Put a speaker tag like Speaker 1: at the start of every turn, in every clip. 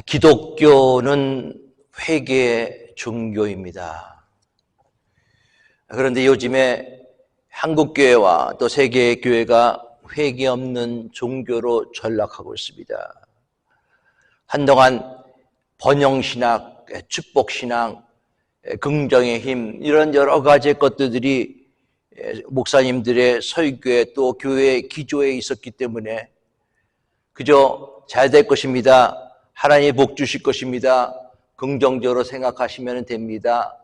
Speaker 1: 기독교는 회개의 종교입니다. 그런데 요즘에 한국교회와 또 세계의 교회가 회개 없는 종교로 전락하고 있습니다. 한동안 번영신학, 축복신앙, 긍정의 힘 이런 여러 가지 것들이 목사님들의 설교에 또 교회의 기조에 있었기 때문에 그저 잘 될 것입니다. 하나님이 복 주실 것입니다. 긍정적으로 생각하시면 됩니다.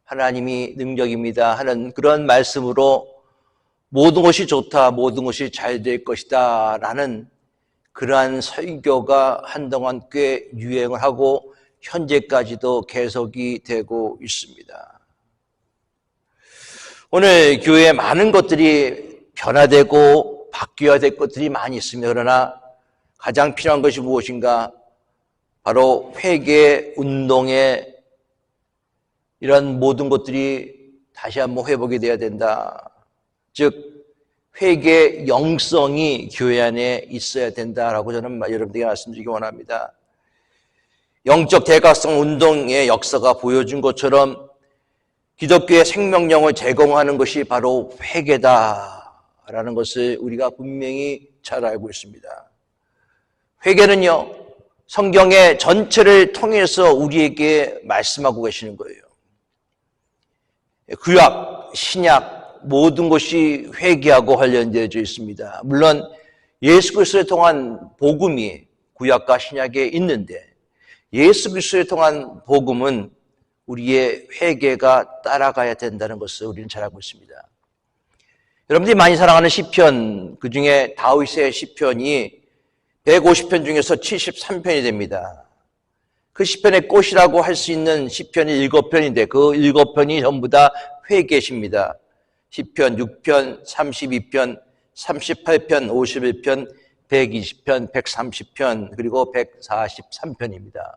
Speaker 1: 하나님이 능력입니다. 하는 그런 말씀으로 모든 것이 좋다, 모든 것이 잘 될 것이다 라는 그러한 설교가 한동안 꽤 유행을 하고 현재까지도 계속이 되고 있습니다. 오늘 교회에 많은 것들이 변화되고 바뀌어야 될 것들이 많이 있습니다. 그러나 가장 필요한 것이 무엇인가? 바로 회개 운동에 이런 모든 것들이 다시 한번 회복이 되어야 된다. 즉 회개 영성이 교회 안에 있어야 된다라고 저는 여러분들에게 말씀드리기 원합니다. 영적 대각성 운동의 역사가 보여준 것처럼 기독교의 생명력을 제공하는 것이 바로 회개다라는 것을 우리가 분명히 잘 알고 있습니다. 회개는요, 성경의 전체를 통해서 우리에게 말씀하고 계시는 거예요. 구약, 신약 모든 것이 회개하고 관련되어 있습니다. 물론 예수 그리스도를 통한 복음이 구약과 신약에 있는데 예수 그리스도를 통한 복음은 우리의 회개가 따라가야 된다는 것을 우리는 잘 알고 있습니다. 여러분들이 많이 사랑하는 시편, 그중에 다윗의 시편이 150편 중에서 73편이 됩니다. 그 시편의 꽃이라고 할 수 있는 시편이 7편인데 그 7편이 전부 다 회개십니다. 시편 6편, 32편, 38편, 51편, 120편, 130편, 그리고 143편입니다.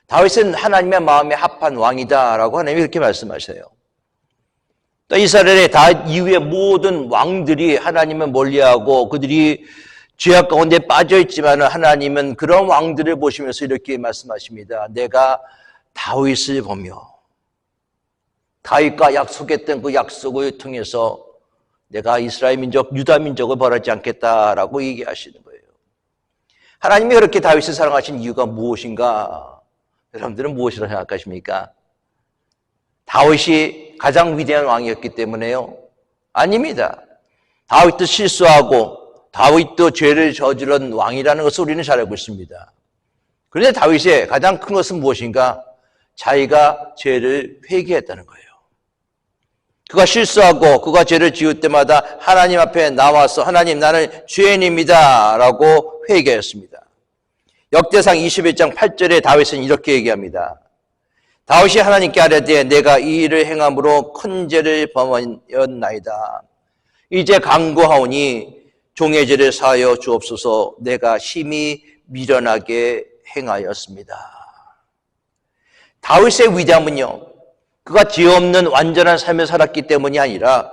Speaker 1: 다윗은 하나님의 마음에 합한 왕이다라고 하나님이 그렇게 말씀하셔요. 또 이스라엘의 다윗 이후의 모든 왕들이 하나님을 멀리하고 그들이 죄악 가운데 빠져있지만 하나님은 그런 왕들을 보시면서 이렇게 말씀하십니다. 내가 다윗을 보며 다윗과 약속했던 그 약속을 통해서 내가 이스라엘 민족, 유다 민족을 벌하지 않겠다라고 얘기하시는 거예요. 하나님이 그렇게 다윗을 사랑하신 이유가 무엇인가? 여러분들은 무엇이라고 생각하십니까? 다윗이 가장 위대한 왕이었기 때문에요? 아닙니다. 다윗도 실수하고 다윗도 죄를 저지른 왕이라는 것을 우리는 잘 알고 있습니다. 그런데 다윗의 가장 큰 것은 무엇인가? 자기가 죄를 회개했다는 거예요. 그가 실수하고 그가 죄를 지을 때마다 하나님 앞에 나와서 하나님 나는 죄인입니다 라고 회개했습니다. 역대상 21장 8절에 다윗은 이렇게 얘기합니다. 다윗이 하나님께 아뢰되 내가 이 일을 행함으로 큰 죄를 범하였나이다. 이제 간구하오니 종의 죄를 사하여 주옵소서. 내가 심히 미련하게 행하였습니다. 다윗의 위대함은요, 그가 죄 없는 완전한 삶을 살았기 때문이 아니라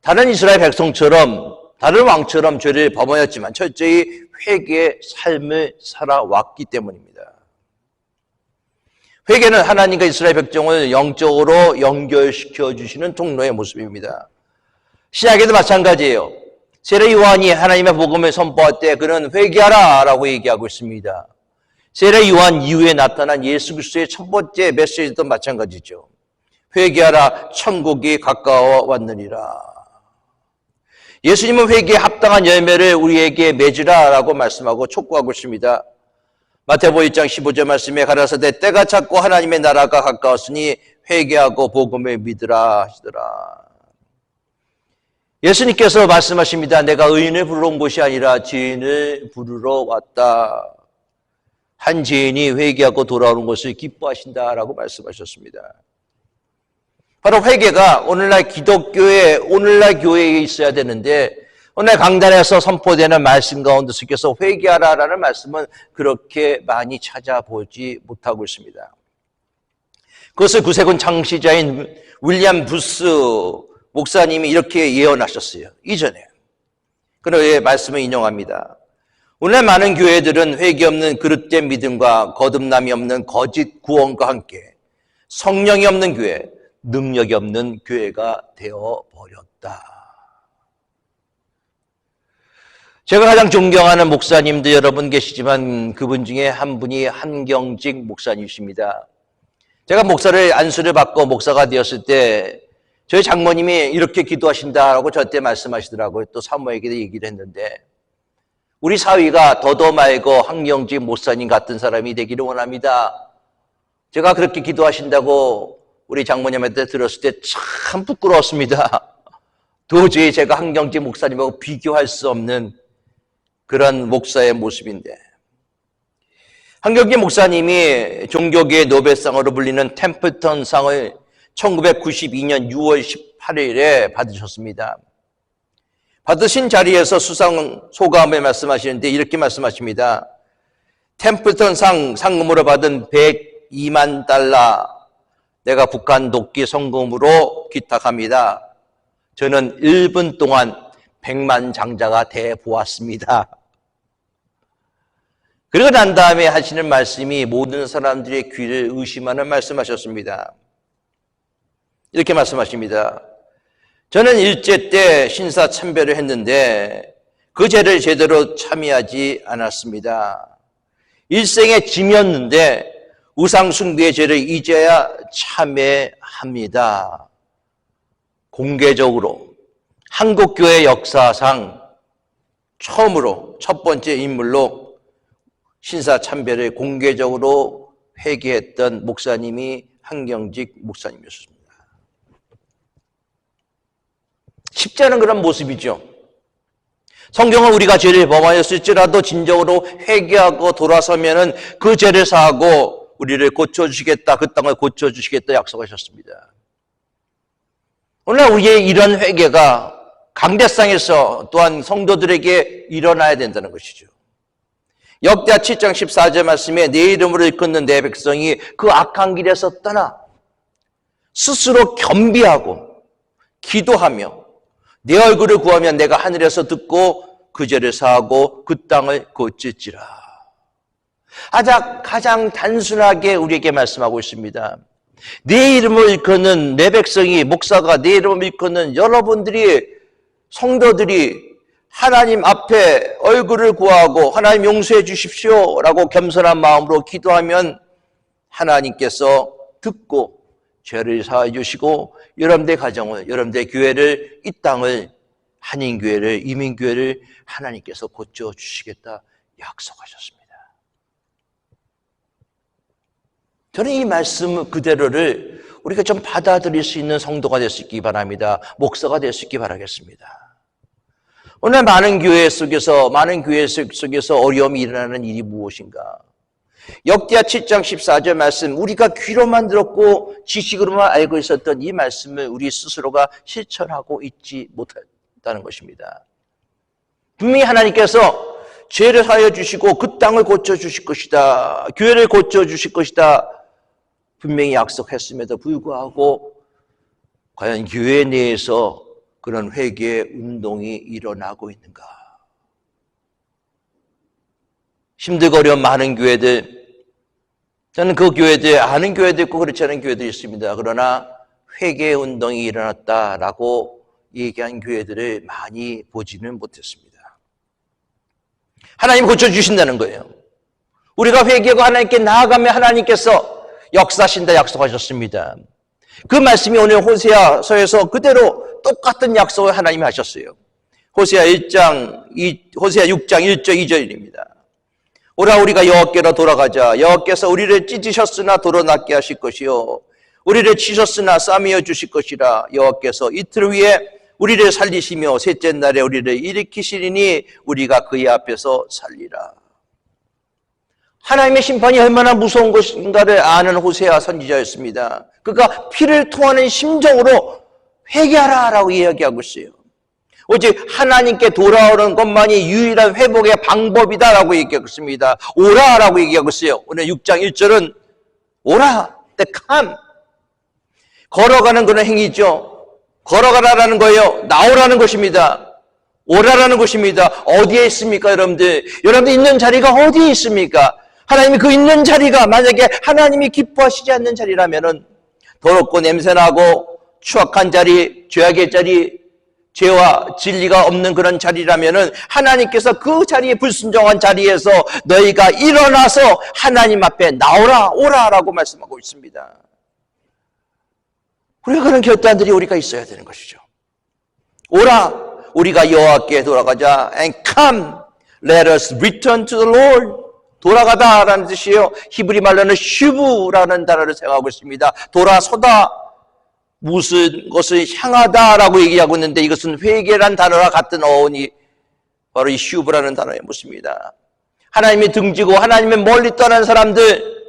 Speaker 1: 다른 이스라엘 백성처럼 다른 왕처럼 죄를 범하였지만 철저히 회개의 삶을 살아왔기 때문입니다. 회개는 하나님과 이스라엘 백성을 영적으로 연결시켜 주시는 통로의 모습입니다. 신약에도 마찬가지예요. 세례 요한이 하나님의 복음을 선포할 때 그는 회개하라 라고 얘기하고 있습니다. 세례 요한 이후에 나타난 예수 그리스도의 첫 번째 메시지도 마찬가지죠. 회개하라 천국이 가까워 왔느니라. 예수님은 회개에 합당한 열매를 우리에게 맺으라 라고 말씀하고 촉구하고 있습니다. 마태복음 1장 15절 말씀에 가라사대 때가 찼고 하나님의 나라가 가까웠으니 회개하고 복음을 믿으라 하시더라. 예수님께서 말씀하십니다. 내가 의인을 부르러 온 것이 아니라 죄인을 부르러 왔다. 한 죄인이 회개하고 돌아오는 것을 기뻐하신다라고 말씀하셨습니다. 바로 회개가 오늘날 기독교의 오늘날 교회에 있어야 되는데 오늘 강단에서 선포되는 말씀 가운데 속에서 회개하라라는 말씀은 그렇게 많이 찾아보지 못하고 있습니다. 그것을 구세군 창시자인 윌리엄 부스 목사님이 이렇게 예언하셨어요. 이전에. 그의 말씀을 인용합니다. 오늘 많은 교회들은 회개 없는 그릇된 믿음과 거듭남이 없는 거짓 구원과 함께 성령이 없는 교회, 능력이 없는 교회가 되어버렸다. 제가 가장 존경하는 목사님들 여러분 계시지만 그분 중에 한 분이 한경직 목사님이십니다. 제가 목사를 안수를 받고 목사가 되었을 때 저희 장모님이 이렇게 기도하신다라고 저한테 말씀하시더라고요. 또 사모에게도 얘기를 했는데 우리 사위가 더도 말고 한경직 목사님 같은 사람이 되기를 원합니다. 제가 그렇게 기도하신다고 우리 장모님한테 들었을 때 참 부끄러웠습니다. 도저히 제가 한경직 목사님하고 비교할 수 없는 그런 목사의 모습인데 한경직 목사님이 종교계의 노벨상으로 불리는 템플턴 상을 1992년 6월 18일에 받으셨습니다. 받으신 자리에서 수상 소감을 말씀하시는데 이렇게 말씀하십니다. 템플턴 상금으로 받은 102만 달러 내가 북한 돕기 성금으로 기탁합니다. 저는 1분 동안 100만 장자가 돼 보았습니다. 그리고 난 다음에 하시는 말씀이 모든 사람들의 귀를 의심하는 말씀하셨습니다. 이렇게 말씀하십니다. 저는 일제 때 신사참배를 했는데 그 죄를 제대로 참여하지 않았습니다. 일생의 짐이었는데 우상숭배의 죄를 이제야 참여합니다. 공개적으로 한국교회 역사상 처음으로 첫 번째 인물로 신사참배를 공개적으로 회개했던 목사님이 한경직 목사님이었습니다. 쉽지 않은 그런 모습이죠. 성경은 우리가 죄를 범하였을지라도 진정으로 회개하고 돌아서면은 그 죄를 사하고 우리를 고쳐주시겠다, 그 땅을 고쳐주시겠다 약속하셨습니다. 오늘 우리의 이런 회개가 강대상에서 또한 성도들에게 일어나야 된다는 것이죠. 역대하 7장 14절 말씀에 내 이름으로 일컫는 내 백성이 그 악한 길에서 떠나 스스로 겸비하고 기도하며 내 얼굴을 구하면 내가 하늘에서 듣고 그 죄를 사하고 그 땅을 고칠지라. 가장 단순하게 우리에게 말씀하고 있습니다. 내 이름을 일컫는 내 백성이, 목사가 내 이름을 일컫는 여러분들이, 성도들이 하나님 앞에 얼굴을 구하고 하나님 용서해 주십시오 라고 겸손한 마음으로 기도하면 하나님께서 듣고 죄를 사해 주시고 여러분들의 가정을, 여러분들의 교회를, 이 땅을, 한인교회를, 이민교회를 하나님께서 고쳐주시겠다 약속하셨습니다. 저는 이 말씀 그대로를 우리가 좀 받아들일 수 있는 성도가 될 수 있기 바랍니다. 목사가 될 수 있기 바라겠습니다. 오늘 많은 교회 속에서 어려움이 일어나는 일이 무엇인가? 역대하 7장 14절 말씀, 우리가 귀로만 들었고 지식으로만 알고 있었던 이 말씀을 우리 스스로가 실천하고 있지 못했다는 것입니다. 분명히 하나님께서 죄를 사하여 주시고 그 땅을 고쳐주실 것이다, 교회를 고쳐주실 것이다 분명히 약속했음에도 불구하고 과연 교회 내에서 그런 회개 운동이 일어나고 있는가? 힘들고 어려운 많은 교회들, 저는 그 교회들, 아는 교회도 있고 그렇지 않은 교회도 있습니다. 그러나 회개 운동이 일어났다라고 얘기한 교회들을 많이 보지는 못했습니다. 하나님 고쳐주신다는 거예요. 우리가 회개하고 하나님께 나아가면 하나님께서 역사하신다 약속하셨습니다. 그 말씀이 오늘 호세아서에서 그대로 똑같은 약속을 하나님이 하셨어요. 호세아 6장 1절 2절입니다. 오라 우리가 여호와께로 돌아가자. 여호와께서 우리를 찢으셨으나 도로 낫게 하실 것이요 우리를 치셨으나 싸매어 주실 것이라. 여호와께서 이틀 후에 우리를 살리시며 셋째 날에 우리를 일으키시리니 우리가 그의 앞에서 살리라. 하나님의 심판이 얼마나 무서운 것인가를 아는 호세아 선지자였습니다. 그가 피를 토하는 심정으로 회개하라라고 이야기하고 있어요. 오직 하나님께 돌아오는 것만이 유일한 회복의 방법이다라고 얘기하고 있습니다. 오라라고 얘기하고 있어요. 오늘 6장 1절은 오라, come. 걸어가는 그런 행위죠. 걸어가라는 거예요. 나오라는 것입니다. 오라라는 것입니다. 어디에 있습니까, 여러분들? 여러분들 있는 자리가 어디에 있습니까? 하나님이 그 있는 자리가 만약에 하나님이 기뻐하시지 않는 자리라면은 더럽고 냄새나고 추악한 자리, 죄악의 자리, 죄와 진리가 없는 그런 자리라면은 하나님께서 그 자리에 불순종한 자리에서 너희가 일어나서 하나님 앞에 나오라, 오라라고 말씀하고 있습니다. 우리가 그런 결단들이 우리가 있어야 되는 것이죠. 오라, 우리가 여호와께 돌아가자. And come, let us return to the Lord. 돌아가다라는 뜻이에요. 히브리 말로는 슈브라는 단어를 사용하고 있습니다. 돌아서다, 무슨 것을 향하다라고 얘기하고 있는데 이것은 회개란 단어와 같은 어원이 바로 이 슈브라는 단어에 묻습니다. 하나님이 등지고 하나님의 멀리 떠난 사람들,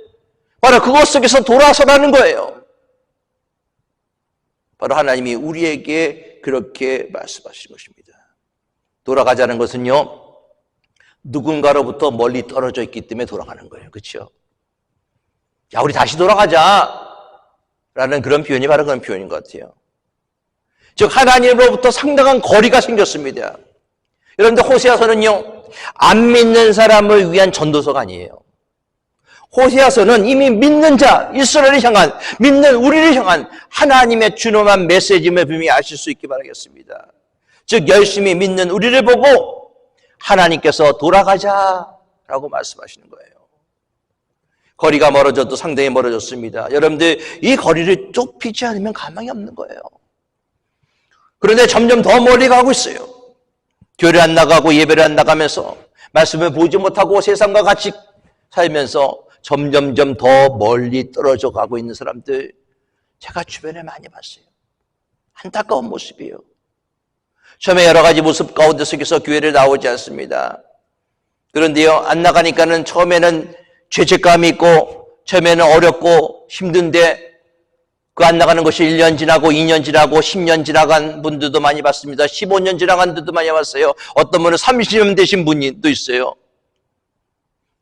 Speaker 1: 바로 그것 속에서 돌아서라는 거예요. 바로 하나님이 우리에게 그렇게 말씀하신 것입니다. 돌아가자는 것은요, 누군가로부터 멀리 떨어져 있기 때문에 돌아가는 거예요. 그렇죠? 야, 우리 다시 돌아가자 라는 그런 표현이 바로 그런 표현인 것 같아요. 즉 하나님으로부터 상당한 거리가 생겼습니다. 여러분들 호세아서는요, 안 믿는 사람을 위한 전도서가 아니에요. 호세아서는 이미 믿는 자, 이스라엘을 향한, 믿는 우리를 향한 하나님의 준엄한 메시지임을 분명히 아실 수 있기 바라겠습니다. 즉 열심히 믿는 우리를 보고 하나님께서 돌아가자라고 말씀하시는 거예요. 거리가 멀어져도 상당히 멀어졌습니다. 여러분들 이 거리를 좁히지 않으면 가망이 없는 거예요. 그런데 점점 더 멀리 가고 있어요. 교회를 안 나가고 예배를 안 나가면서 말씀을 보지 못하고 세상과 같이 살면서 점점점 더 멀리 떨어져 가고 있는 사람들 제가 주변에 많이 봤어요. 안타까운 모습이에요. 처음에 여러 가지 모습 가운데 속에서 교회를 나오지 않습니다. 그런데요, 안 나가니까는 처음에는 죄책감이 있고 처음에는 어렵고 힘든데 그 안 나가는 것이 1년 지나고 2년 지나고 10년 지나간 분들도 많이 봤습니다. 15년 지나간 분들도 많이 봤어요. 어떤 분은 30년 되신 분도 있어요.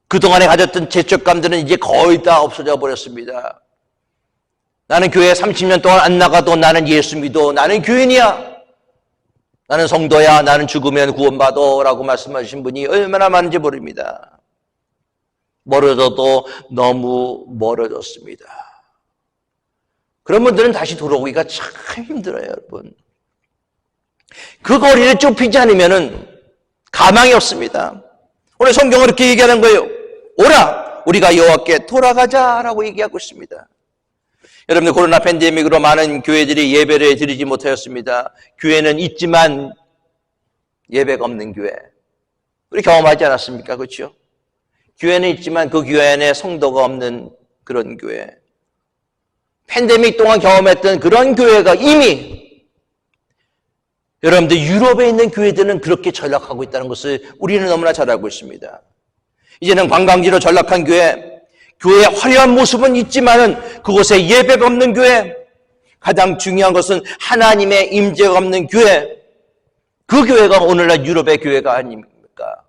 Speaker 1: 그동안에 가졌던 죄책감들은 이제 거의 다 없어져 버렸습니다. 나는 교회 30년 동안 안 나가도 나는 예수 믿어. 나는 교인이야. 나는 성도야. 나는 죽으면 구원받아 라고 말씀하신 분이 얼마나 많은지 모릅니다. 멀어져도 너무 멀어졌습니다. 그런 분들은 다시 돌아오기가 참 힘들어요, 여러분. 그 거리를 좁히지 않으면 가망이 없습니다. 오늘 성경은 이렇게 얘기하는 거예요. 오라, 우리가 여호와께 돌아가자라고 얘기하고 있습니다. 여러분들 코로나 팬데믹으로 많은 교회들이 예배를 드리지 못하였습니다. 교회는 있지만 예배가 없는 교회. 우리 경험하지 않았습니까? 그렇죠? 교회는 있지만 그 교회 안에 성도가 없는 그런 교회. 팬데믹 동안 경험했던 그런 교회가 이미 여러분들 유럽에 있는 교회들은 그렇게 전락하고 있다는 것을 우리는 너무나 잘 알고 있습니다. 이제는 관광지로 전락한 교회, 교회의 화려한 모습은 있지만은 그곳에 예배가 없는 교회, 가장 중요한 것은 하나님의 임재가 없는 교회, 그 교회가 오늘날 유럽의 교회가 아닙니까?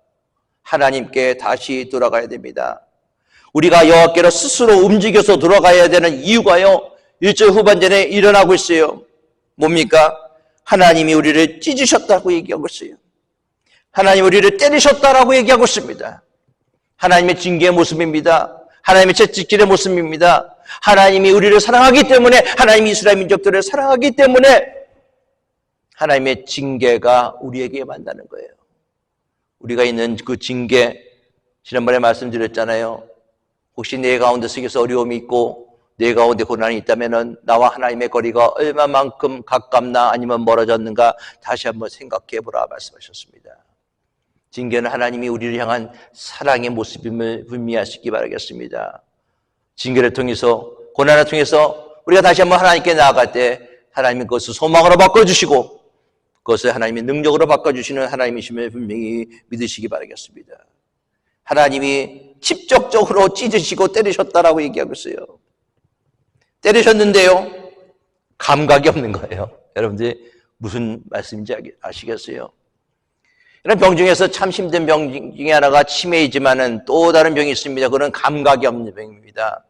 Speaker 1: 하나님께 다시 돌아가야 됩니다. 우리가 여호와께로 스스로 움직여서 돌아가야 되는 이유가요, 1절 후반전에 일어나고 있어요. 뭡니까? 하나님이 우리를 찢으셨다고 얘기하고 있어요. 하나님이 우리를 때리셨다라고 얘기하고 있습니다. 하나님의 징계의 모습입니다. 하나님의 채찍질의 모습입니다. 하나님이 우리를 사랑하기 때문에, 하나님이 이스라엘 민족들을 사랑하기 때문에 하나님의 징계가 우리에게 만나는 거예요. 우리가 있는 그 징계, 지난번에 말씀드렸잖아요. 혹시 내 가운데 속에서 어려움이 있고 내 가운데 고난이 있다면 나와 하나님의 거리가 얼마만큼 가깝나 아니면 멀어졌는가 다시 한번 생각해보라 말씀하셨습니다. 징계는 하나님이 우리를 향한 사랑의 모습임을 분명하시기 바라겠습니다. 징계를 통해서, 고난을 통해서 우리가 다시 한번 하나님께 나아갈 때 하나님이 그것을 소망으로 바꿔주시고 그것을 하나님의 능력으로 바꿔주시는 하나님이심을 분명히 믿으시기 바라겠습니다. 하나님이 직접적으로 찢으시고 때리셨다라고 얘기하고 있어요. 때리셨는데요, 감각이 없는 거예요. 여러분들 무슨 말씀인지 아시겠어요? 이런 병 중에서 참 힘든 병 중에 하나가 치매이지만은 또 다른 병이 있습니다. 그건 감각이 없는 병입니다.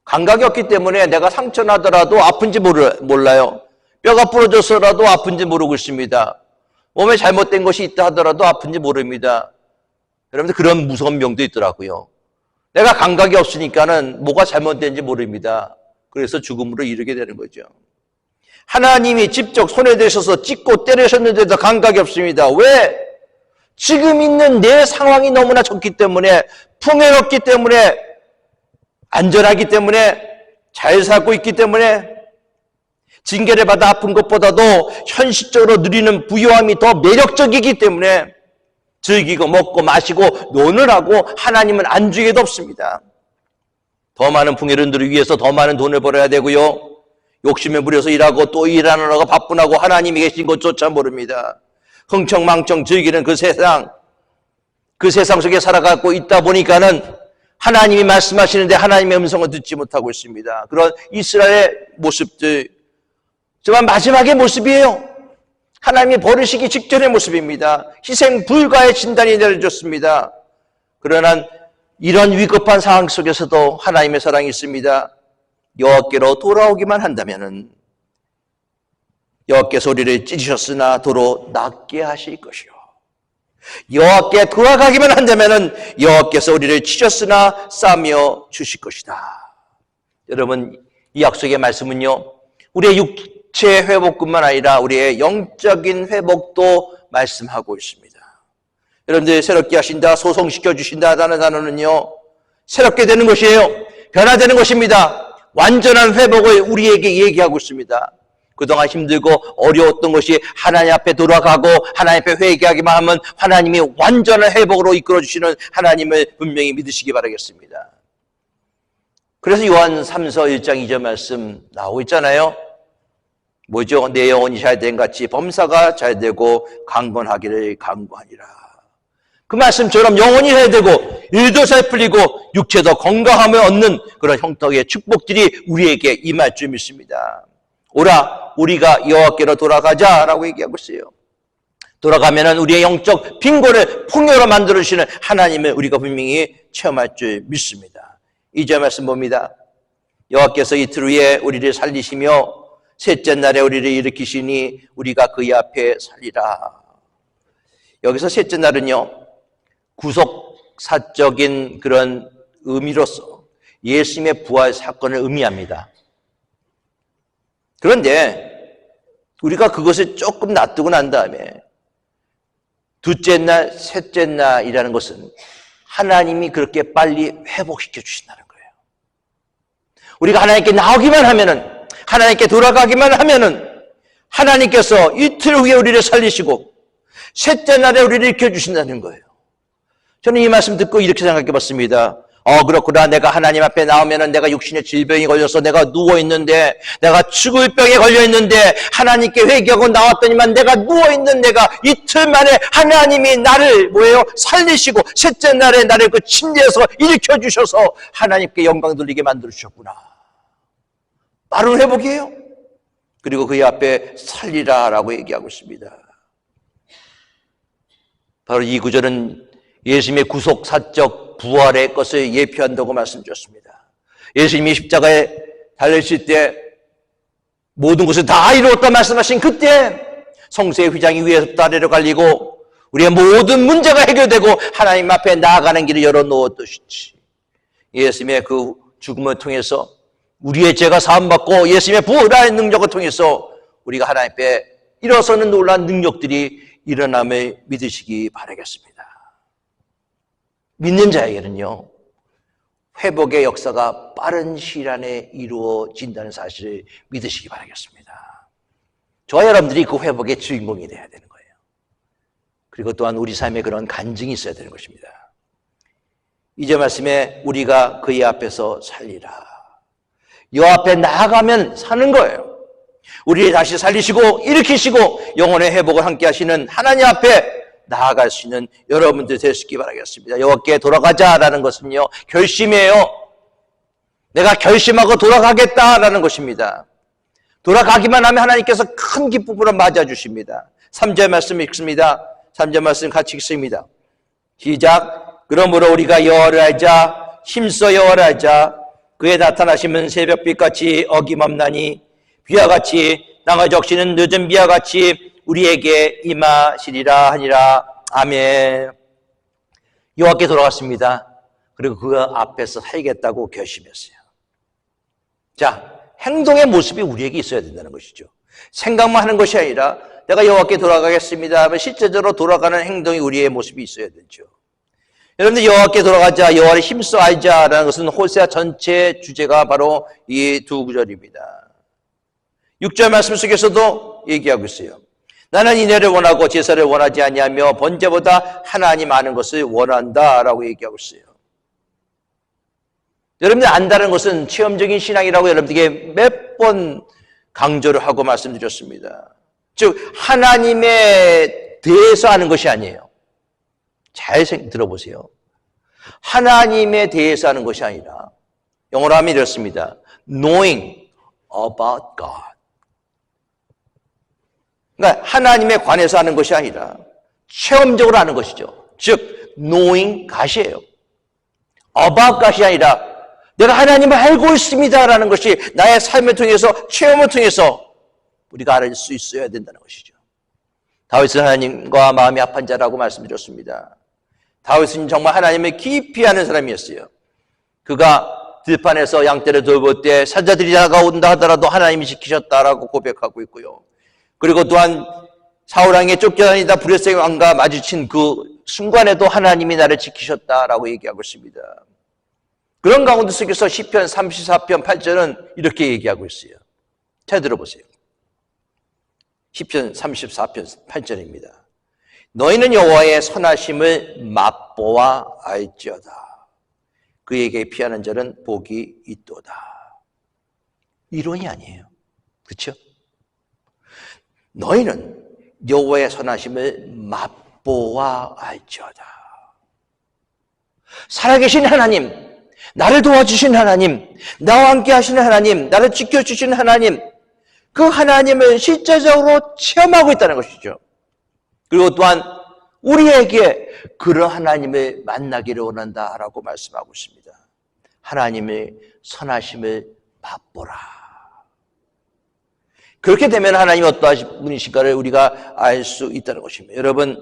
Speaker 1: 감각이 없기 때문에 내가 상처 나더라도 아픈지 몰라요. 뼈가 부러져서라도 아픈지 모르고 있습니다. 몸에 잘못된 것이 있다 하더라도 아픈지 모릅니다. 여러분들 그런 무서운 병도 있더라고요. 내가 감각이 없으니까는 뭐가 잘못된지 모릅니다. 그래서 죽음으로 이르게 되는 거죠. 하나님이 직접 손에 대셔서 찢고 때리셨는데도 감각이 없습니다. 왜? 지금 있는 내 상황이 너무나 좋기 때문에, 풍요롭기 때문에, 안전하기 때문에, 잘 살고 있기 때문에, 징계를 받아 아픈 것보다도 현실적으로 누리는 부유함이 더 매력적이기 때문에 즐기고 먹고 마시고 노느라고 하나님은 안주에도 없습니다. 더 많은 풍요를 누리기 위해서 더 많은 돈을 벌어야 되고요. 욕심에 부려서 일하고 또 일하느라고 바쁘나고 하나님이 계신 것조차 모릅니다. 흥청망청 즐기는 그 세상 속에 살아가고 있다 보니까는 하나님이 말씀하시는데 하나님의 음성을 듣지 못하고 있습니다. 그런 이스라엘의 모습들, 정말 마지막의 모습이에요. 하나님이 버리시기 직전의 모습입니다. 희생 불가의 진단이 내려졌습니다. 그러나 이런 위급한 상황 속에서도 하나님의 사랑이 있습니다. 여호와께로 돌아오기만 한다면은 여호와께서 우리를 찢으셨으나 도로 낫게 하실 것이요. 여호와께 돌아가기만 한다면은 여호와께서 우리를 찢었으나 싸며 주실 것이다. 여러분, 이 약속의 말씀은요, 우리의 육체 회복뿐만 아니라 우리의 영적인 회복도 말씀하고 있습니다. 여러분들 새롭게 하신다, 소성시켜 주신다라는 단어는요, 새롭게 되는 것이에요. 변화되는 것입니다. 완전한 회복을 우리에게 얘기하고 있습니다. 그동안 힘들고 어려웠던 것이 하나님 앞에 돌아가고 하나님 앞에 회개하기만 하면 하나님이 완전한 회복으로 이끌어주시는 하나님을 분명히 믿으시기 바라겠습니다. 그래서 요한 3서 1장 2절 말씀 나오고 있잖아요. 뭐죠? 내 영혼이 잘된 같이 범사가 잘되고 강건하기를 간구하니라. 그 말씀처럼 영혼이 잘되고 일도 잘 풀리고 육체도 건강함을 얻는 그런 형통의 축복들이 우리에게 임할 줄 믿습니다. 오라, 우리가 여호와께로 돌아가자라고 얘기하고 있어요. 돌아가면은 우리의 영적 빈곤을 풍요로 만들어주시는 하나님을 우리가 분명히 체험할 줄 믿습니다. 2절 말씀 봅니다. 여호와께서 이틀 후에 우리를 살리시며 셋째 날에 우리를 일으키시니 우리가 그의 앞에 살리라. 여기서 셋째 날은요, 구속사적인 그런 의미로서 예수님의 부활 사건을 의미합니다. 그런데 우리가 그것을 조금 놔두고 난 다음에 둘째 날, 셋째 날이라는 것은 하나님이 그렇게 빨리 회복시켜 주신다는 거예요. 우리가 하나님께 나오기만 하면은, 하나님께 돌아가기만 하면은 하나님께서 이틀 후에 우리를 살리시고 셋째 날에 우리를 일으켜 주신다는 거예요. 저는 이 말씀 듣고 이렇게 생각해 봤습니다. 그렇구나. 내가 하나님 앞에 나오면은 내가 육신의 질병이 걸려서 내가 누워있는데, 내가 죽을 병에 걸려있는데, 하나님께 회개하고 나왔더니만 내가 누워있는 내가 이틀 만에 하나님이 나를 살리시고, 셋째 날에 나를 그 침대에서 일으켜주셔서 하나님께 영광 돌리게 만들어주셨구나. 빠른 회복이에요. 그리고 그의 앞에 살리라라고 얘기하고 있습니다. 바로 이 구절은 예수님의 구속사적 부활의 것을 예표한다고 말씀드렸습니다. 예수님이 십자가에 달리실 때 모든 것을 다 이루었다 말씀하신 그때 성소의 휘장이 위에서부터 아래로 갈리고 우리의 모든 문제가 해결되고 하나님 앞에 나아가는 길을 열어놓았듯이 예수님의 그 죽음을 통해서 우리의 죄가 사함받고 예수님의 부활의 능력을 통해서 우리가 하나님 앞에 일어서는 놀라운 능력들이 일어남을 믿으시기 바라겠습니다. 믿는 자에게는요, 회복의 역사가 빠른 시일 안에 이루어진다는 사실을 믿으시기 바라겠습니다. 저와 여러분들이 그 회복의 주인공이 되어야 되는 거예요. 그리고 또한 우리 삶에 그런 간증이 있어야 되는 것입니다. 이제 말씀에 우리가 그의 앞에서 살리라. 여 앞에 나아가면 사는 거예요. 우리를 다시 살리시고 일으키시고 영혼의 회복을 함께 하시는 하나님 앞에 나아갈 수 있는 여러분들 되시기 바라겠습니다. 여호와께 돌아가자라는 것은요, 결심이에요. 내가 결심하고 돌아가겠다라는 것입니다. 돌아가기만 하면 하나님께서 큰 기쁨으로 맞아주십니다. 3절 말씀 읽습니다. 3절 말씀 같이 읽습니다. 시작. 그러므로 우리가 여호와를 알자, 힘써 여호와를 알자. 그의 나타나심은 새벽빛같이 어김없나니 비와 같이 땅을 적시는 늦은 비와 같이 우리에게 임하시리라 하니라. 아멘. 여호와께 돌아갔습니다. 그리고 그 앞에서 살겠다고 결심했어요. 자, 행동의 모습이 우리에게 있어야 된다는 것이죠. 생각만 하는 것이 아니라 내가 여호와께 돌아가겠습니다 하면 실제적으로 돌아가는 행동이 우리의 모습이 있어야 되죠. 여러분들 여호와께 돌아가자, 여호와를 힘써 알자라는 것은 호세아 전체 주제가 바로 이 두 구절입니다. 6절 말씀 속에서도 얘기하고 있어요. 나는 인애를 원하고 제사를 원하지 아니하며 번제보다 하나님 아는 것을 원한다라고 얘기하고 있어요. 여러분들 안다는 것은 체험적인 신앙이라고 여러분들에게 몇 번 강조를 하고 말씀드렸습니다. 즉 하나님에 대해서 아는 것이 아니에요. 잘 들어보세요. 하나님에 대해서 아는 것이 아니라 영어로 하면 이렇습니다. Knowing about God. 그러니까 하나님에 관해서 아는 것이 아니라 체험적으로 아는 것이죠. 즉 knowing God이에요. about God이 아니라 내가 하나님을 알고 있습니다라는 것이 나의 삶을 통해서 체험을 통해서 우리가 알 수 있어야 된다는 것이죠. 다윗은 하나님과 마음이 합한 자라고 말씀드렸습니다. 다윗은 정말 하나님을 깊이 아는 사람이었어요. 그가 들판에서 양떼를 돌볼 때 사자들이 다가온다 하더라도 하나님이 지키셨다라고 고백하고 있고요. 그리고 또한 사울왕에 쫓겨다니다 브레스의 왕과 마주친 그 순간에도 하나님이 나를 지키셨다라고 얘기하고 있습니다. 그런 가운데 속에서 시편 34편 8절은 이렇게 얘기하고 있어요. 잘 들어보세요. 시편 34편 8절입니다. 너희는 여호와의 선하심을 맛보아 알지어다. 그에게 피하는 자는 복이 있도다. 이론이 아니에요. 그렇죠? 너희는 여호와의 선하심을 맛보아 알지어다. 살아계신 하나님, 나를 도와주신 하나님, 나와 함께 하시는 하나님, 나를 지켜주시는 하나님, 그 하나님을 실제적으로 체험하고 있다는 것이죠. 그리고 또한 우리에게 그런 하나님을 만나기를 원한다라고 말씀하고 있습니다. 하나님의 선하심을 맛보라. 그렇게 되면 하나님이 어떠하신 분이신가를 우리가 알 수 있다는 것입니다. 여러분,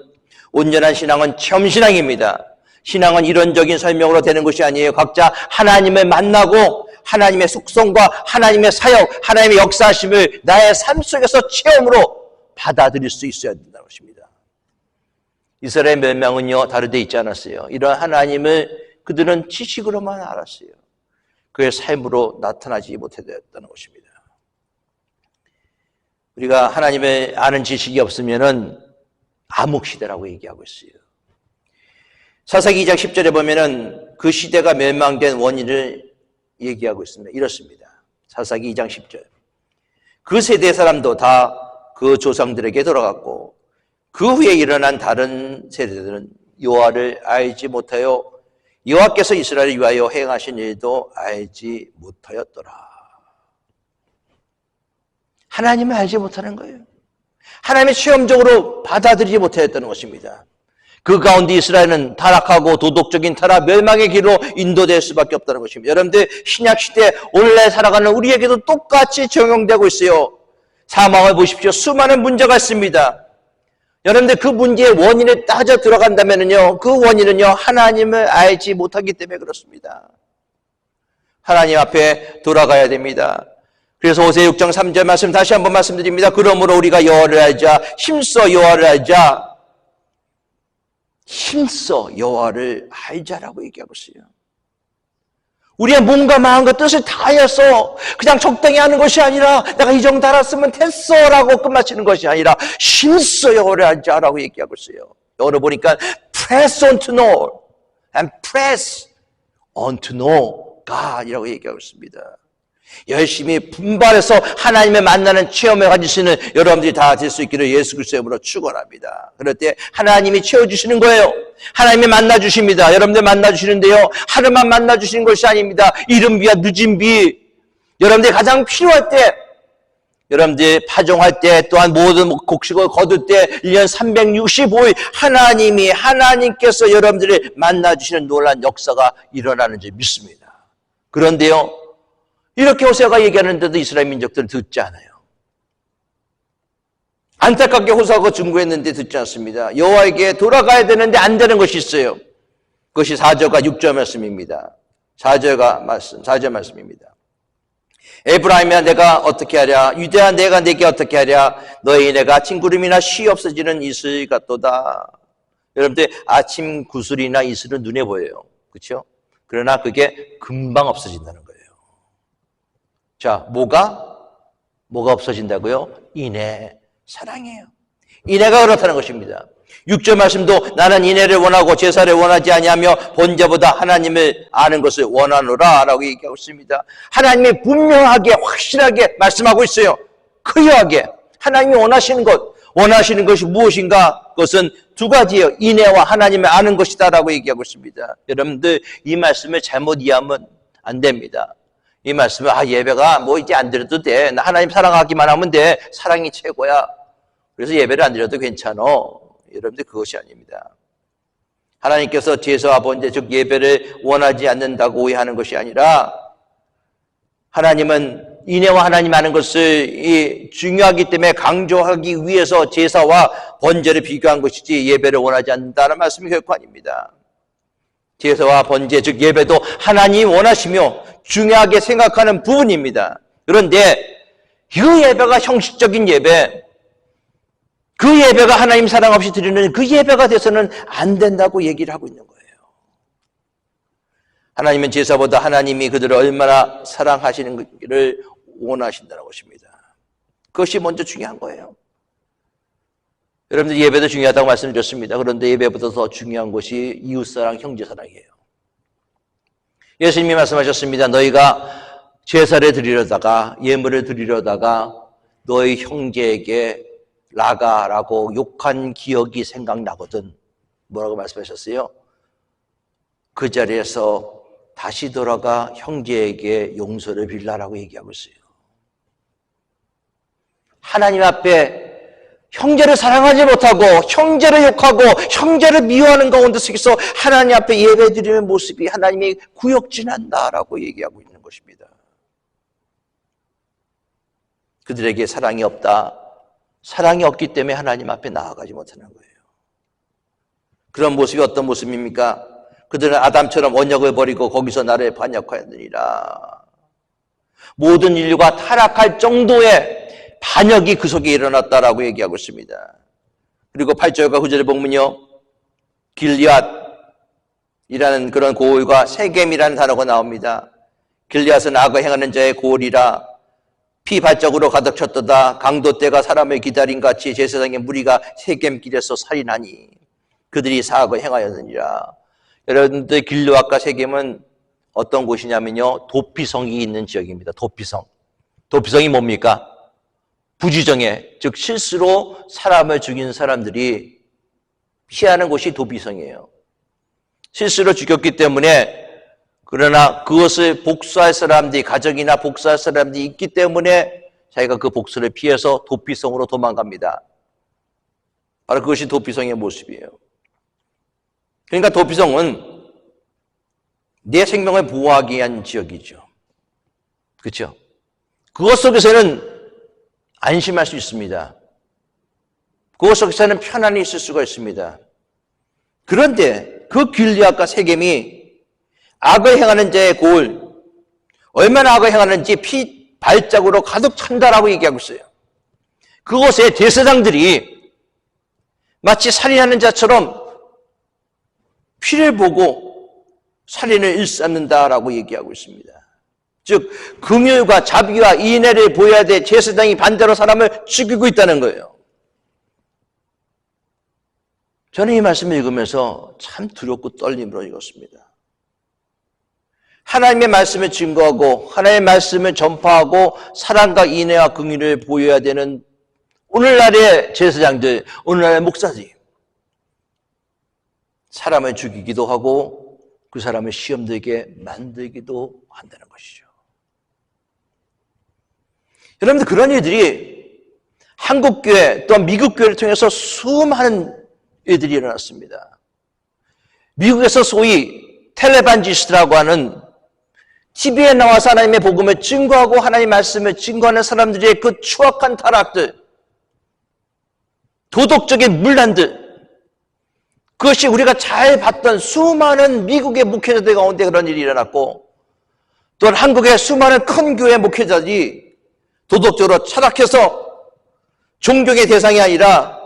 Speaker 1: 온전한 신앙은 체험신앙입니다. 신앙은 이론적인 설명으로 되는 것이 아니에요. 각자 하나님을 만나고 하나님의 속성과 하나님의 사역, 하나님의 역사하심을 나의 삶 속에서 체험으로 받아들일 수 있어야 된다는 것입니다. 이스라엘 멸망은요, 다르게 있지 않았어요. 이런 하나님을 그들은 지식으로만 알았어요. 그의 삶으로 나타나지 못했다는 것입니다. 우리가 하나님을 아는 지식이 없으면은 암흑시대라고 얘기하고 있어요. 사사기 2장 10절에 보면은 그 시대가 멸망된 원인을 얘기하고 있습니다. 이렇습니다. 사사기 2장 10절. 그 세대 사람도 다 그 조상들에게 돌아갔고 그 후에 일어난 다른 세대들은 여호와를 알지 못하여 여호와께서 이스라엘을 위하여 행하신 일도 알지 못하였더라. 하나님을 알지 못하는 거예요. 하나님의 체험적으로 받아들이지 못하였다는 것입니다. 그 가운데 이스라엘은 타락하고 도덕적인 타락, 멸망의 길로 인도될 수밖에 없다는 것입니다. 여러분들 신약시대 오늘날 살아가는 우리에게도 똑같이 적용되고 있어요. 사망을 보십시오. 수많은 문제가 있습니다. 여러분들 그 문제의 원인에 따져 들어간다면요, 그 원인은요 하나님을 알지 못하기 때문에 그렇습니다. 하나님 앞에 돌아가야 됩니다. 그래서 호세아 6장 3절 말씀 다시 한번 말씀드립니다. 그러므로 우리가 여호와를 알자, 힘써 여호와를 알자. 힘써 여호와를 알자라고 얘기하고 있어요. 우리의 몸과 마음과 뜻을 다하여서 그냥 적당히 하는 것이 아니라 내가 이 정도 알았으면 됐어라고 끝마치는 것이 아니라 힘써 여호와를 알자라고 얘기하고 있어요. 영어로 보니까 press on to know and press on to know God이라고 얘기하고 있습니다. 열심히 분발해서 하나님을 만나는 체험을 가지시는 여러분들이 다 될 수 있기를 예수 그리스도의 이름으로 축원합니다. 그럴 때 하나님이 채워주시는 거예요. 하나님이 만나주십니다. 여러분들 만나주시는데요, 하루만 만나주시는 것이 아닙니다. 이른 비와 늦은 비, 여러분들이 가장 필요할 때, 여러분들이 파종할 때, 또한 모든 곡식을 거둘 때 1년 365일 하나님께서 여러분들을 만나주시는 놀라운 역사가 일어나는 줄 믿습니다. 그런데요, 이렇게 호세아가 얘기하는데도 이스라엘 민족들은 듣지 않아요. 안타깝게 호소하고 중보했는데 듣지 않습니다. 여호와에게 돌아가야 되는데 안 되는 것이 있어요. 그것이 4절과 6절 말씀입니다. 4절 말씀입니다. 에브라임이야 내가 어떻게 하랴, 유대야 내가 내게 어떻게 하랴, 너의 내가 아침 구름이나 쉬 없어지는 이슬 같도다. 여러분들 아침 구슬이나 이슬은 눈에 보여요. 그렇죠? 그러나 그게 금방 없어진다는 거예요. 자, 뭐가 없어진다고요? 인애, 사랑이에요. 인애가 그렇다는 것입니다. 6절 말씀도 나는 인애를 원하고 제사를 원하지 아니하며 본자보다 하나님을 아는 것을 원하노라 라고 얘기하고 있습니다. 하나님이 분명하게 확실하게 말씀하고 있어요. 크리어하게 하나님이 원하시는 것이 무엇인가? 그것은 두 가지예요. 인애와 하나님을 아는 것이다 라고 얘기하고 있습니다. 여러분들 이 말씀을 잘못 이해하면 안 됩니다. 이 말씀은 예배가 뭐 이제 안 드려도 돼. 나 하나님 사랑하기만 하면 돼. 사랑이 최고야. 그래서 예배를 안 드려도 괜찮아. 여러분들 그것이 아닙니다. 하나님께서 제사와 번제 즉 예배를 원하지 않는다고 오해하는 것이 아니라 하나님은 인애와 하나님 아는 것을 중요하기 때문에 강조하기 위해서 제사와 번제를 비교한 것이지 예배를 원하지 않는다는 말씀이 결코 아닙니다. 제사와 번제 즉 예배도 하나님이 원하시며 중요하게 생각하는 부분입니다. 그런데 그 예배가 형식적인 예배, 그 예배가 하나님 사랑 없이 드리는 그 예배가 돼서는 안 된다고 얘기를 하고 있는 거예요. 하나님은 제사보다 하나님이 그들을 얼마나 사랑하시는지를 원하신다는 것입니다. 그것이 먼저 중요한 거예요. 여러분들 예배도 중요하다고 말씀드렸습니다. 그런데 예배보다 더 중요한 것이 이웃사랑, 형제사랑이에요. 예수님이 말씀하셨습니다. 너희가 제사를 드리려다가 예물을 드리려다가 너희 형제에게 라가라고 욕한 기억이 생각나거든. 뭐라고 말씀하셨어요? 그 자리에서 다시 돌아가 형제에게 용서를 빌라라고 얘기하고 있어요. 하나님 앞에 형제를 사랑하지 못하고 형제를 욕하고 형제를 미워하는 가운데 속에서 하나님 앞에 예배드리는 모습이 하나님이 구역질한다라고 얘기하고 있는 것입니다. 그들에게 사랑이 없다. 사랑이 없기 때문에 하나님 앞에 나아가지 못하는 거예요. 그런 모습이 어떤 모습입니까? 그들은 아담처럼 언약을 버리고 거기서 나를 반역하였느니라. 모든 인류가 타락할 정도의 반역이 그 속에 일어났다라고 얘기하고 있습니다. 그리고 8절과 9절의 본문이요. 길리앗이라는 그런 고을과 세겜이라는 단어가 나옵니다. 길리앗은 악을 행하는 자의 고을이라. 피 발적으로 가득 찼도다. 강도 때가 사람을 기다린 같이 제사장의 무리가 세겜길에서 살인하니 그들이 사악을 행하였느니라. 여러분들 길르앗과 세겜은 어떤 곳이냐면요, 도피성이 있는 지역입니다. 도피성이 뭡니까? 부지정예, 즉 실수로 사람을 죽인 사람들이 피하는 곳이 도피성이에요. 실수로 죽였기 때문에, 그러나 그것을 복수할 사람들이, 가족이나 복수할 사람들이 있기 때문에 자기가 그 복수를 피해서 도피성으로 도망갑니다. 바로 그것이 도피성의 모습이에요. 그러니까 도피성은 내 생명을 보호하기 위한 지역이죠. 그렇죠? 그것 속에서는 안심할 수 있습니다. 그것 속에서는 편안히 있을 수가 있습니다. 그런데 그 길리앗과 세겜이 악을 행하는 자의 고을, 얼마나 악을 행하는지 피 발자국으로 가득 찬다라고 얘기하고 있어요. 그곳에 제사장들이 마치 살인하는 자처럼 피를 보고 살인을 일삼는다라고 얘기하고 있습니다. 즉 긍휼과 자비와 인애를 보여야 될 제사장이 반대로 사람을 죽이고 있다는 거예요. 저는 이 말씀을 읽으면서 참 두렵고 떨림으로 읽었습니다. 하나님의 말씀을 증거하고 하나님의 말씀을 전파하고 사랑과 인애와 긍휼을 보여야 되는 오늘날의 제사장들, 오늘날의 목사들이 사람을 죽이기도 하고 그 사람을 시험 들게 만들기도 한다는 것이죠. 여러분들, 그런 일들이 한국교회 또한 미국교회를 통해서 수많은 일들이 일어났습니다. 미국에서 소위 텔레반지스트라고 하는 TV에 나와서 하나님의 복음을 증거하고 하나님의 말씀을 증거하는 사람들의 그 추악한 타락들, 도덕적인 문란들, 그것이 우리가 잘 봤던 수많은 미국의 목회자들 가운데 그런 일이 일어났고, 또한 한국의 수많은 큰 교회 목회자들이 도덕적으로 철학해서 존경의 대상이 아니라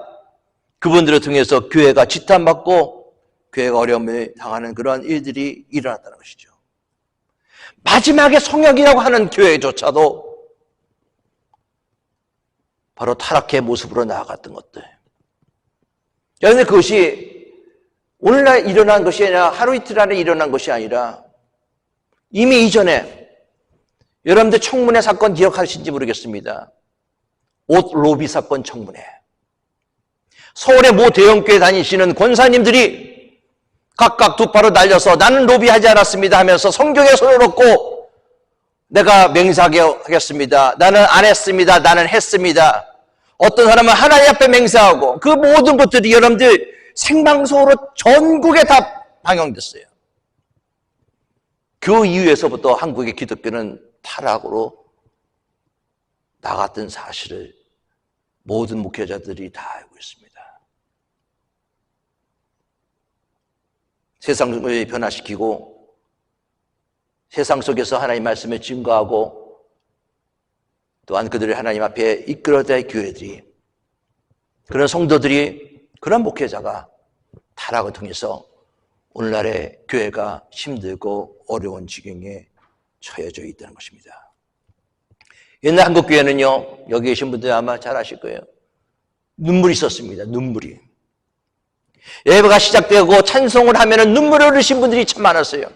Speaker 1: 그분들을 통해서 교회가 지탄받고 교회가 어려움을 당하는 그런 일들이 일어났다는 것이죠. 마지막에 성역이라고 하는 교회조차도 바로 타락의 모습으로 나아갔던 것들. 그런데 그것이 오늘날 일어난 것이 아니라 하루 이틀 안에 일어난 것이 아니라 이미 이전에, 여러분들 청문회 사건 기억하실지 모르겠습니다. 옷 로비 사건 청문회. 서울의 모 대형교회 다니시는 권사님들이 각각 두 팔을 날려서 나는 로비하지 않았습니다 하면서 성경에 손을 얹고 내가 맹세하겠습니다. 나는 안 했습니다. 나는 했습니다. 어떤 사람은 하나님 앞에 맹세하고 그 모든 것들이 여러분들 생방송으로 전국에 다 방영됐어요. 그 이후에서부터 한국의 기독교는 타락으로 나갔던 사실을 모든 목회자들이 다 알고 있습니다. 세상을 변화시키고 세상 속에서 하나님의 말씀을 증거하고 또한 그들을 하나님 앞에 이끌어야 교회들이, 그런 성도들이, 그런 목회자가 타락을 통해서 오늘날의 교회가 힘들고 어려운 지경에 처해져 있다는 것입니다. 옛날 한국 교회는요, 여기 계신 분들 아마 잘 아실 거예요. 눈물이 있었습니다. 눈물이. 예배가 시작되고 찬송을 하면은 눈물을 흘리신 분들이 참 많았어요.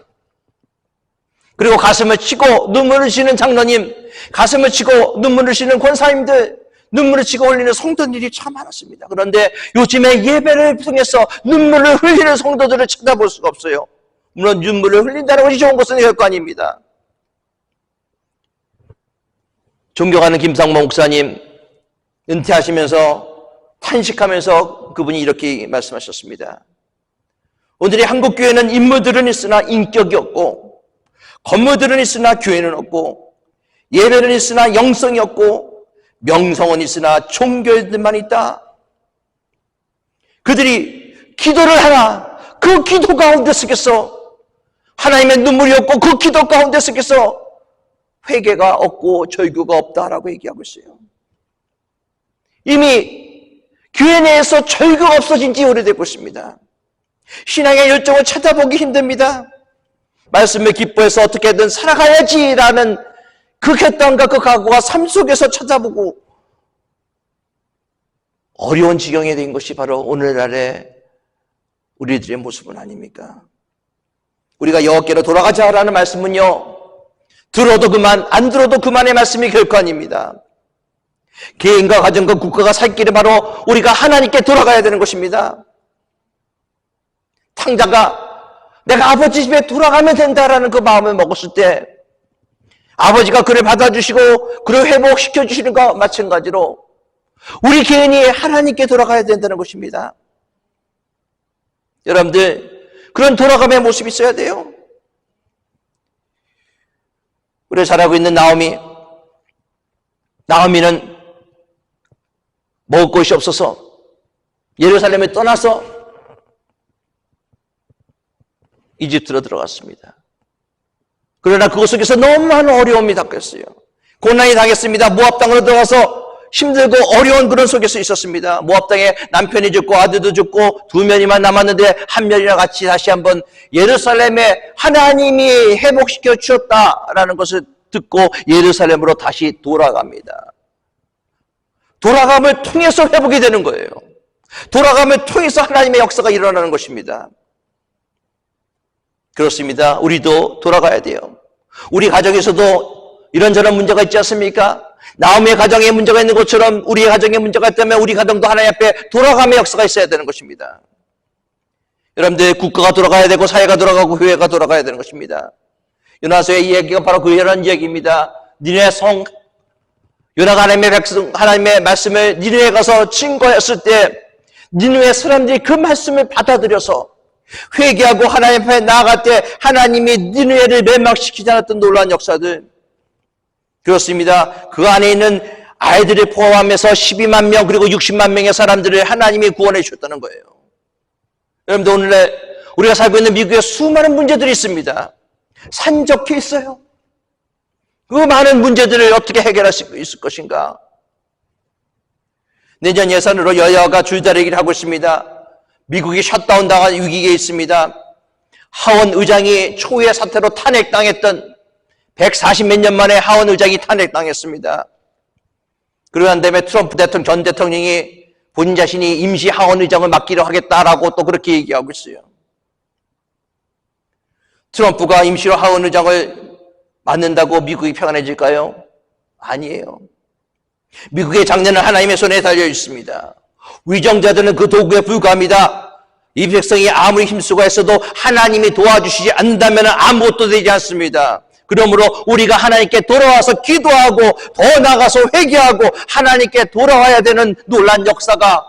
Speaker 1: 그리고 가슴을 치고 눈물을 흘리는 장로님, 가슴을 치고 눈물을 흘리는 권사님들, 눈물을 치고 흘리는 성도들이 참 많았습니다. 그런데 요즘에 예배를 통해서 눈물을 흘리는 성도들을 찾아볼 수가 없어요. 물론 눈물을 흘린다는 것이 좋은 것은 결코 아닙니다. 존경하는 김상모 목사님, 은퇴하시면서 탄식하면서 그분이 이렇게 말씀하셨습니다. 오늘의 한국교회는 인물들은 있으나 인격이 없고, 건물들은 있으나 교회는 없고, 예배는 있으나 영성이 없고, 명성은 있으나 종교들만 있다. 그들이 기도를 하나 그 기도 가운데 속에서 하나님의 눈물이 없고 그 기도 가운데 속에서 회개가 없고 절규가 없다라고 얘기하고 있어요. 이미 교회 내에서 절규가 없어진 지 오래되고 있습니다. 신앙의 열정을 찾아보기 힘듭니다. 말씀을 기뻐해서 어떻게든 살아가야지라는 그 결단과 그 각오가 삶 속에서 찾아보고 어려운 지경에 된 것이 바로 오늘날의 우리들의 모습은 아닙니까? 우리가 여호와께로 돌아가자라는 말씀은요, 들어도 그만, 안 들어도 그만의 말씀이 결코 아닙니다. 개인과 가정과 국가가 살 길은 바로 우리가 하나님께 돌아가야 되는 것입니다. 탕자가 내가 아버지 집에 돌아가면 된다라는 그 마음을 먹었을 때 아버지가 그를 받아주시고 그를 회복시켜 주시는 것과 마찬가지로 우리 개인이 하나님께 돌아가야 된다는 것입니다. 여러분들, 그런 돌아감의 모습이 있어야 돼요. 우리 잘 알고 있는 나오미는 먹을 것이 없어서 예루살렘에 떠나서 이집트로 들어갔습니다. 그러나 그곳 속에서 너무 많은 어려움이 닥쳤어요. 고난이 당했습니다. 모압 땅으로 들어가서 힘들고 어려운 그런 속에서 있었습니다. 모압 땅에 남편이 죽고 아들도 죽고 두 명이만 남았는데 한 명이랑 같이 다시 한번 예루살렘에 하나님이 회복시켜 주셨다라는 것을 듣고 예루살렘으로 다시 돌아갑니다. 돌아감을 통해서 회복이 되는 거예요. 돌아감을 통해서 하나님의 역사가 일어나는 것입니다. 그렇습니다. 우리도 돌아가야 돼요. 우리 가정에서도 이런저런 문제가 있지 않습니까? 나오미의 가정에 문제가 있는 것처럼 우리의 가정에 문제가 있다면 우리 가정도 하나님 앞에 돌아감의 역사가 있어야 되는 것입니다. 여러분들, 국가가 돌아가야 되고 사회가 돌아가고 교회가 돌아가야 되는 것입니다. 요나서의 이야기가 바로 그런 이야기입니다. 니네 성, 요나가 하나님의 백성, 하나님의 말씀을 니네에 가서 증거했을 때 니네의 사람들이 그 말씀을 받아들여서 회개하고 하나님 앞에 나아갈 때 하나님이 니네를 멸망시키지 않았던 놀라운 역사들. 그렇습니다. 그 안에 있는 아이들을 포함해서 12만 명 그리고 60만 명의 사람들을 하나님이 구원해 주셨다는 거예요. 여러분들 오늘날 우리가 살고 있는 미국에 수많은 문제들이 있습니다. 산적해 있어요. 그 많은 문제들을 어떻게 해결할 수 있을 것인가? 내년 예산으로 여야가 줄다리기를 하고 있습니다. 미국이 셧다운 당한 위기에 있습니다. 하원 의장이 초유의 사태로 탄핵당했던 140몇 년 만에 하원 의장이 탄핵당했습니다. 그러고 난 다음에 트럼프 대통령 전 대통령이 본인 자신이 임시 하원 의장을 맡기로 하겠다라고 또 그렇게 얘기하고 있어요. 트럼프가 임시로 하원 의장을 맡는다고 미국이 평안해질까요? 아니에요. 미국의 장래는 하나님의 손에 달려 있습니다. 위정자들은 그 도구에 불과합니다. 이 백성이 아무리 힘쓰고 했어도 하나님이 도와주시지 않는다면 아무것도 되지 않습니다. 그러므로 우리가 하나님께 돌아와서 기도하고 더 나아가서 회개하고 하나님께 돌아와야 되는 놀란 역사가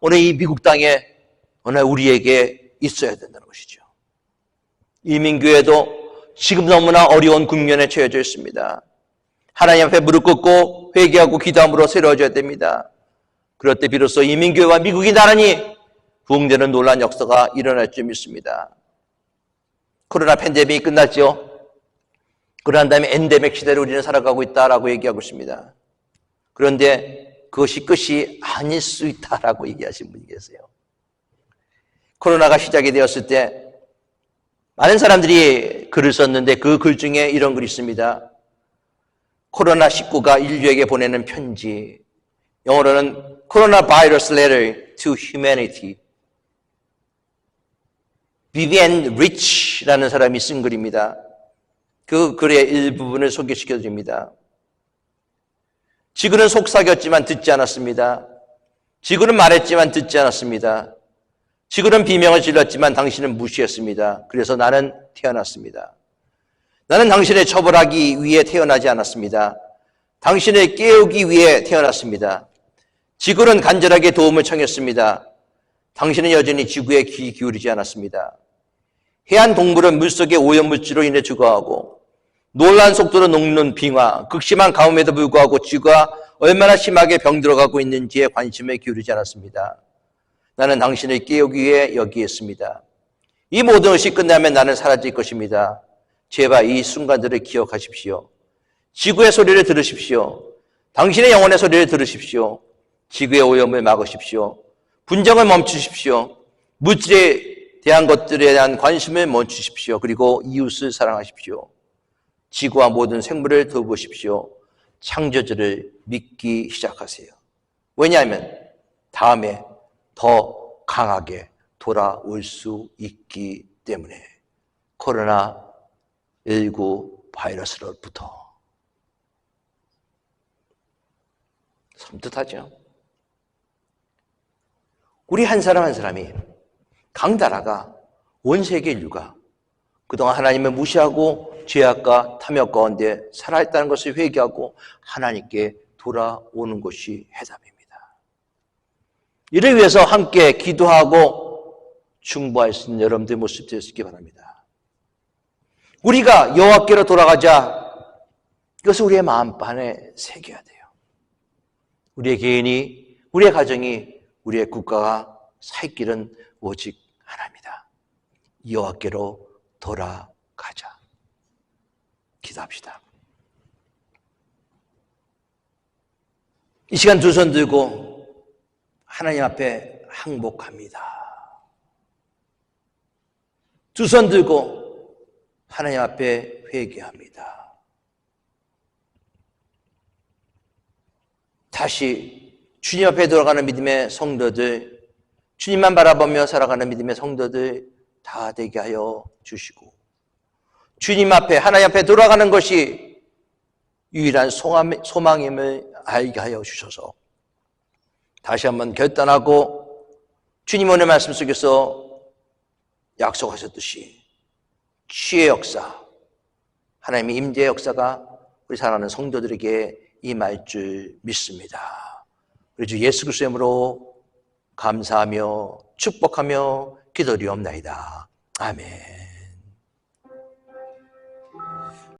Speaker 1: 오늘 이 미국 땅에 오늘 우리에게 있어야 된다는 것이죠. 이민교회도 지금 너무나 어려운 국면에 처해져 있습니다. 하나님 앞에 무릎 꿇고 회개하고 기도함으로 새로워져야 됩니다. 그럴 때 비로소 이민교회와 미국이 나란히 부흥되는 놀라운 역사가 일어날 줄 믿습니다. 코로나 팬데믹이 끝났죠. 그러한 다음에 엔데믹 시대를 우리는 살아가고 있다라고 얘기하고 있습니다. 그런데 그것이 끝이 아닐 수 있다라고 얘기하신 분이 계세요. 코로나가 시작이 되었을 때 많은 사람들이 글을 썼는데 그 글 중에 이런 글이 있습니다. 코로나19가 인류에게 보내는 편지, 영어로는 Coronavirus Letter to Humanity. 비비안 리치라는 사람이 쓴 글입니다. 그 글의 일부분을 소개시켜 드립니다. 지구는 속삭였지만 듣지 않았습니다. 지구는 말했지만 듣지 않았습니다. 지구는 비명을 질렀지만 당신은 무시했습니다. 그래서 나는 태어났습니다. 나는 당신을 처벌하기 위해 태어나지 않았습니다. 당신을 깨우기 위해 태어났습니다. 지구는 간절하게 도움을 청했습니다. 당신은 여전히 지구에 귀 기울이지 않았습니다. 해안 동물은 물속의 오염물질로 인해 죽어가고 놀라운 속도로 녹는 빙하, 극심한 가뭄에도 불구하고 지구가 얼마나 심하게 병들어가고 있는지에 관심을 기울이지 않았습니다. 나는 당신을 깨우기 위해 여기에 있습니다. 이 모든 것이 끝나면 나는 사라질 것입니다. 제발 이 순간들을 기억하십시오. 지구의 소리를 들으십시오. 당신의 영혼의 소리를 들으십시오. 지구의 오염을 막으십시오. 분쟁을 멈추십시오. 물질에 대한 것들에 대한 관심을 멈추십시오. 그리고 이웃을 사랑하십시오. 지구와 모든 생물을 돌보십시오. 창조주를 믿기 시작하세요. 왜냐하면 다음에 더 강하게 돌아올 수 있기 때문에. 코로나19 바이러스로부터. 섬뜩하죠? 우리 한 사람 한 사람이 강달아가 온 세계 인류가 그동안 하나님을 무시하고 죄악과 탐욕 가운데 살아있다는 것을 회개하고 하나님께 돌아오는 것이 해답입니다. 이를 위해서 함께 기도하고 중보할 수 있는 여러분들의 모습 되시기 바랍니다. 우리가 여호와께로 돌아가자. 이것을 우리의 마음판에 새겨야 돼요. 우리의 개인이, 우리의 가정이, 우리의 국가가 살 길은 오직 하나입니다. 여호와께로 돌아가자. 기도합시다. 이 시간 두 손 들고 하나님 앞에 항복합니다. 두 손 들고 하나님 앞에 회개합니다. 다시 주님 앞에 돌아가는 믿음의 성도들, 주님만 바라보며 살아가는 믿음의 성도들 다 되게 하여 주시고, 주님 앞에, 하나님 앞에 돌아가는 것이 유일한 소망임을 알게 하여 주셔서 다시 한번 결단하고 주님 오늘 말씀 속에서 약속하셨듯이 치유의 역사, 하나님의 임재의 역사가 우리 사랑하는 성도들에게 임할 줄 믿습니다. 우리 주 예수 그리스도의 이름으로 감사하며 축복하며 기도드리옵나이다. 아멘.